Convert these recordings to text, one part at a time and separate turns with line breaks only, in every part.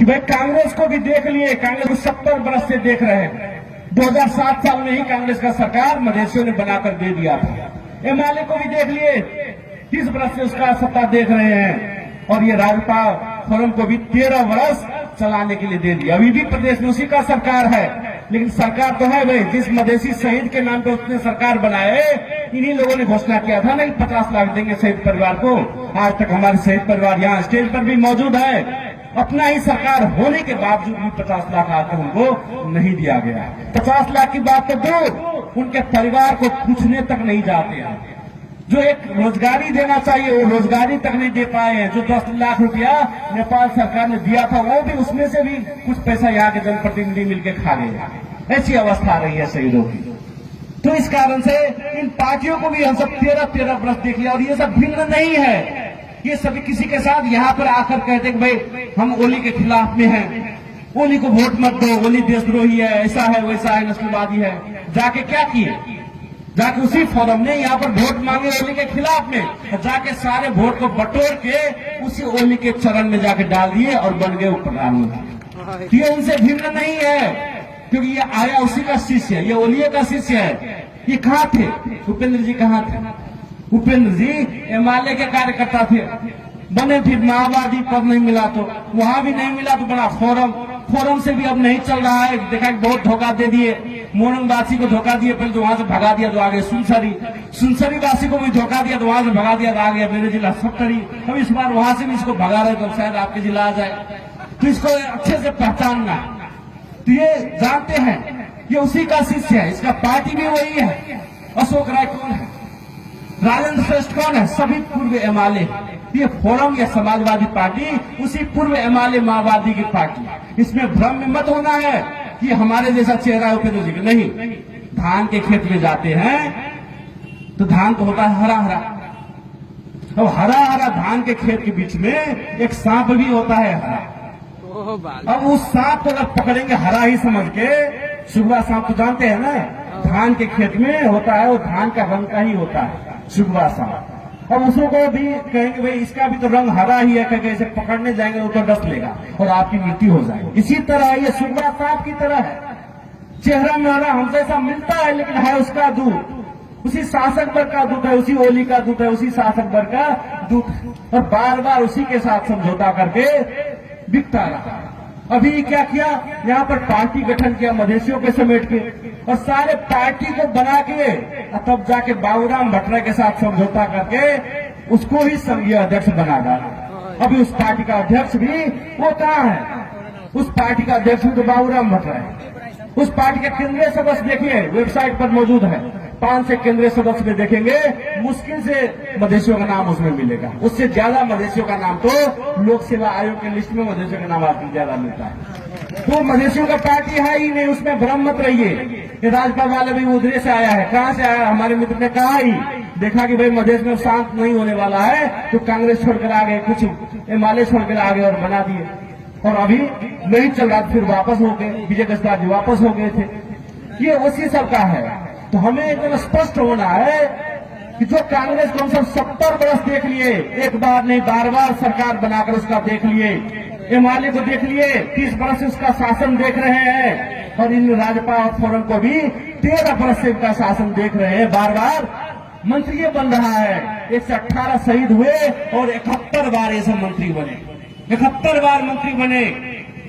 भाई कांग्रेस को भी देख लिए, कांग्रेस को 70 बरस से देख रहे हैं। 2007 साल में ही कांग्रेस का सरकार मधेसियों ने बनाकर दे दिया था। एमआलए को भी देख लिए, 30 बरस से उसका सत्ता देख रहे हैं। और ये राजपा फोरम को भी 13 वर्ष चलाने के लिए दे दिया। अभी भी प्रदेश में उसी का सरकार है, लेकिन सरकार तो है भाई, जिस मधेसी शहीद के नाम पे उसने सरकार बनाए, इन्हीं लोगों ने घोषणा किया था ना कि 50 लाख देंगे शहीद परिवार को। आज तक हमारे शहीद परिवार यहाँ स्टेज पर भी मौजूद है, अपना ही सरकार होने के बावजूद भी 50 लाख आज तक उनको नहीं दिया गया। 50 लाख की बात तो दूर, उनके परिवार को पूछने तक नहीं जाते हैं। जो एक रोजगारी देना चाहिए वो रोजगारी तक नहीं दे पाए हैं। जो 10 लाख रुपया नेपाल सरकार ने दिया था, वो भी उसमें से भी कुछ पैसा यहाँ के जनप्रतिनिधि मिलकर खा गए। ऐसी अवस्था रही है शहीदों की। तो इस कारण से इन पार्टियों को भी हम सब 13 वर्ष देख लिया। और ये सब भिन्न नहीं है, ये सभी किसी के साथ यहाँ पर आकर कहते कि भाई हम ओली के खिलाफ में हैं, ओली को वोट मत दो, ओली देशद्रोही है, ऐसा है वैसा है, नस्लवादी है। जाके क्या किए? जाके उसी फोरम ने यहाँ पर वोट मांगे ओली के खिलाफ में, जाके सारे वोट को बटोर के उसी ओली के चरण में जाके डाल दिए और बन गए उप प्रधानमंत्री। ये उनसे भिन्न नहीं है, क्योंकि ये आया उसी का शिष्य है, ये ओली का शिष्य है। ये कहाँ थे? उपेंद्र जी कहाँ थे? उपेंद्र जी एमआलए के कार्यकर्ता थे, बने फिर माओवादी पद नहीं मिला तो वहां भी नहीं मिला तो बना फोरम। फोरम से भी अब नहीं चल रहा है। देखा कि बहुत धोखा दे दिए, मोरंगवासी को धोखा दिए, पहले तो वहां से भगा दिया तो आ गए सुनसरी वासी को भी धोखा दिया तो वहां से भगा दिया तो आ गया मेरे जिला सप्तरी। अब इस बार वहां से भी इसको भगा रहे तो शायद आपके जिला आ जाए। तो इसको अच्छे से पहचानना। तो ये जानते हैं ये उसी का शिष्य है, इसका पार्टी भी वही है। अशोक राय कौन है? राजेंद्र श्रेष्ठ कौन है? सभी पूर्व एमआलए। ये फोरम या समाजवादी पार्टी उसी पूर्व एमआलए माओवादी की पार्टी। इसमें भ्रम में मत होना है कि हमारे जैसा चेहरा उपेंद्र जी का नहीं। धान के खेत में जाते हैं तो धान तो होता है हरा हरा। अब हरा हरा धान के खेत के बीच में एक सांप भी होता है हरा। अब उस सांप को अगर पकड़ेंगे हरा ही समझ के, सुगवा सांप तो जानते हैं ना, धान के खेत में होता है, वो धान का रंग का ही होता है सुगवा सांप। अब उसको भी कहेंगे भाई इसका भी तो रंग हरा ही है, कहेंगे इसे पकड़ने जाएंगे वो तो डस लेगा और आपकी मृत्यु हो जाएगी। इसी तरह ये सुगवा सांप की तरह है, चेहरा मेरा हमसे ऐसा मिलता है लेकिन है उसका दूध, उसी शासक वर्ग का दूध है, उसी ओली का दूध है, उसी शासक वर्ग का दूध, और बार बार उसी के साथ समझौता करके बिकता रहा। अभी क्या किया? यहाँ पर पार्टी गठन किया मधेसियों के समेट के, और सारे पार्टी को बना के तब जाके बाबूराम भट्टराय के साथ समझौता करके उसको ही संघीय अध्यक्ष बना डाला। अभी उस पार्टी का अध्यक्ष भी वो कहाँ है? उस पार्टी का अध्यक्ष भी तो बाबूराम भट्टराय। उस पार्टी के केंद्रीय सदस्य देखिए, वेबसाइट पर मौजूद है, 5 से केंद्रीय सदस्य में देखेंगे, मुश्किल से मधेसियों का नाम उसमें मिलेगा। उससे ज्यादा मधेसियों का नाम तो लोक सेवा आयोग के लिस्ट में मधेसियों का नाम आपको ज्यादा मिलता है। तो मधेसियों का पार्टी है ही नहीं, उसमें भ्रम मत रहिए। ये राजपा वाले भी उधरे से आया है। कहाँ से आया? हमारे मित्र ने कहा ही, देखा कि भाई मधेश में शांत नहीं होने वाला है तो कांग्रेस छोड़कर आ गए, कुछ एमआलए छोड़कर आ गए और बना दिए, और अभी नहीं चल रहा फिर वापस हो गए, विजय कस्तार जी वापस हो गए थे। ये उसी सब का है। तो हमें एकदम स्पष्ट होना है कि जो कांग्रेस को हम सब 70 वर्ष देख लिए, एक बार नहीं बार बार सरकार बनाकर उसका देख लिए, एमआलए को देख लिए, 30 वर्ष से उसका शासन देख रहे हैं, और इन राजपा और फोरम को भी 13 वर्ष से उसका शासन देख रहे हैं। बार बार मंत्री बन रहा है। 118 शहीद हुए और 71 बार ये सब मंत्री बने, 71 बार मंत्री बने।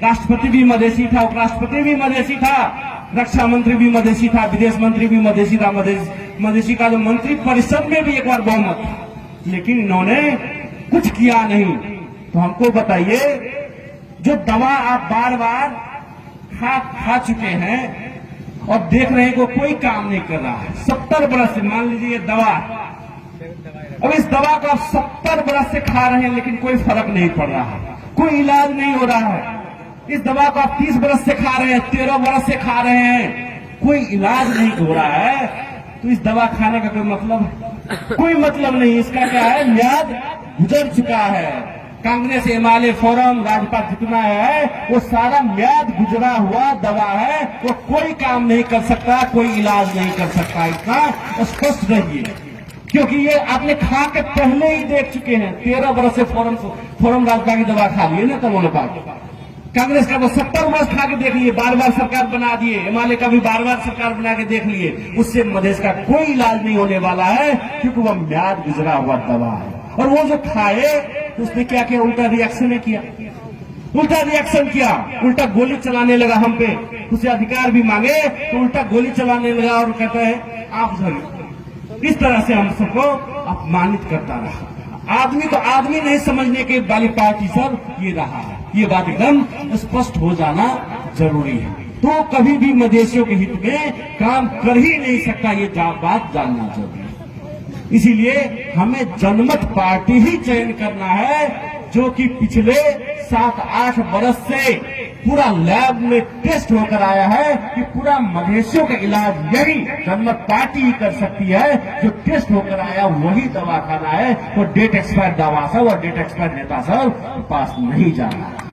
राष्ट्रपति भी मधेसी था, उपराष्ट्रपति भी मधेसी था, रक्षा मंत्री भी मधेसी था, विदेश मंत्री भी मधेसी था। मधेसी का जो मंत्री परिषद में भी एक बार बहुमत था, लेकिन इन्होंने कुछ किया नहीं। तो हमको बताइए, जो दवा आप बार बार खा चुके हैं और देख रहे हैं को कोई काम नहीं कर रहा है, 70 वर्ष से, मान लीजिए दवा, अब इस दवा को आप 70 वर्ष से खा रहे हैं लेकिन कोई फर्क नहीं पड़ रहा है, कोई इलाज नहीं हो रहा है। इस दवा को आप 30 वर्ष से खा रहे हैं, 13 वर्ष से खा रहे हैं, कोई इलाज नहीं हो रहा है। तो इस दवा खाने का कोई मतलब है? कोई मतलब नहीं। इसका क्या है? म्याद गुजर चुका है। कांग्रेस, एमआलए, फोरम, राजपा जितना है वो सारा म्याद गुजरा हुआ दवा है, वो कोई काम नहीं कर सकता, कोई इलाज नहीं कर सकता। इतना स्पष्ट रहिए, क्योंकि ये आपने खा के पहले ही देख चुके हैं। 13 वर्ष से फोरम राजपा की दवा खा ली है ना, तब उन्होंने कांग्रेस का वो 70 वर्ष खा के देख लिए, बार बार सरकार बना दिए, हिमालय का भी बार बार सरकार बना के देख लिए, उससे मधेश का कोई इलाज नहीं होने वाला है, क्योंकि वह म्याद गुजरा हुआ दवा है। और वो जो खाए तो उसने क्या किया, उल्टा रिएक्शन किया, उल्टा रिएक्शन किया, उल्टा गोली चलाने लगा हम पे, उसे अधिकार भी मांगे तो उल्टा गोली चलाने लगा और कहता है आप सर। इस तरह से हम सबको अपमानित करता रहा। आदमी तो आदमी नहीं समझने के वाली पार्टी सर ये रहा है, ये बात एकदम स्पष्ट हो जाना जरूरी है। तो कभी भी मधेशियों के हित में काम कर ही नहीं सकता, ये बात जानना जरूरी है। इसीलिए हमें जनमत पार्टी ही चयन करना है, जो कि पिछले 7-8 बरस से पूरा लैब में टेस्ट होकर आया है कि पूरा मधेशियों का इलाज यही जनमत पार्टी ही कर सकती है। जो टेस्ट होकर आया वही दवा खाना है, वो डेट एक्सपायर दवा सब और डेट एक्सपायर नेता सब पास नहीं जाना है।